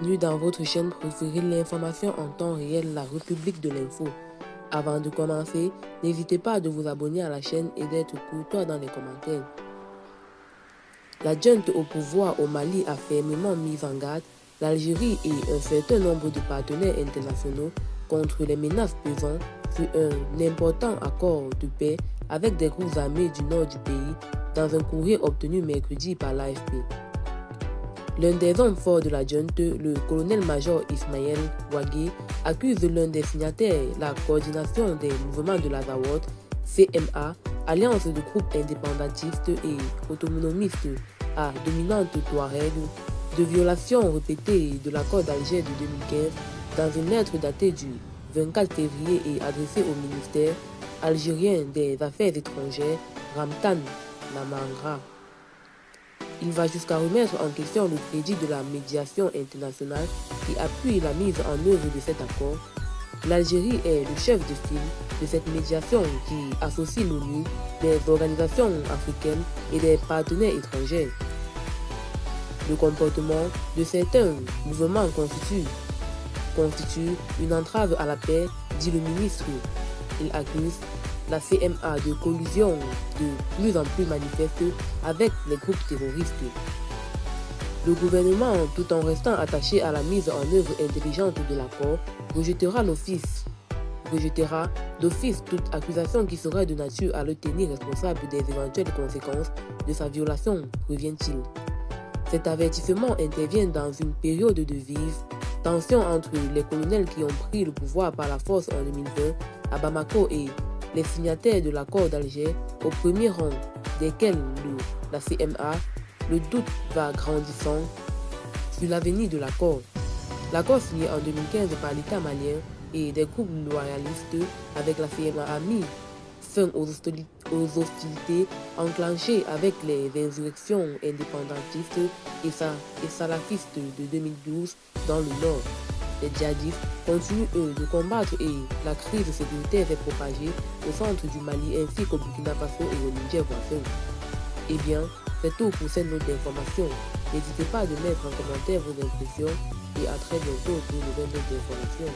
bienvenue dans votre chaîne préférée l'information en temps réel, la République de l'info. Avant de commencer, n'hésitez pas à vous abonner à la chaîne et d'être courtois dans les commentaires. La junte au pouvoir au Mali a fermement mis en garde l'Algérie et un certain nombre de partenaires internationaux contre les menaces pesant sur un important accord de paix avec des groupes armés du nord du pays dans un courrier obtenu mercredi par l'AFP. L'un des hommes forts de la junte, le colonel-major Ismaël Ouagué, accuse l'un des signataires, la coordination des mouvements de l'Azawad, CMA, alliance de groupes indépendantistes et autonomistes à dominante touareg, de violation répétée de l'accord d'Alger de 2015 dans une lettre datée du 24 février et adressée au ministère algérien des Affaires étrangères, Ramtan Lamamra. Il va jusqu'à remettre en question le crédit de la médiation internationale qui appuie la mise en œuvre de cet accord. L'Algérie est le chef de file de cette médiation qui associe l'ONU, des organisations africaines et des partenaires étrangers. Le comportement de certains mouvements constitue une entrave à la paix, dit le ministre. Il accuse la CMA de collusion de plus en plus manifeste avec les groupes terroristes. Le gouvernement, tout en restant attaché à la mise en œuvre intelligente de l'accord, rejettera d'office toute accusation qui serait de nature à le tenir responsable des éventuelles conséquences de sa violation, prévient-il. Cet avertissement intervient dans une période de vive tension entre les colonels qui ont pris le pouvoir par la force en 2020 à Bamako et les signataires de l'accord d'Alger, au premier rang desquels la CMA. Le doute va grandissant sur l'avenir de l'accord. L'accord signé en 2015 par l'État malien et des groupes loyalistes avec la CMA a mis fin aux hostilités enclenchées avec les insurrections indépendantistes et salafistes de 2012 dans le nord. Les djihadistes continuent, eux, de combattre et la crise sécuritaire s'est propagée au centre du Mali ainsi qu'au Burkina Faso et au Niger voisin. Eh bien, c'est tout pour cette note d'information. N'hésitez pas à mettre en commentaire vos impressions et à très bientôt pour une nouvelle note d'information.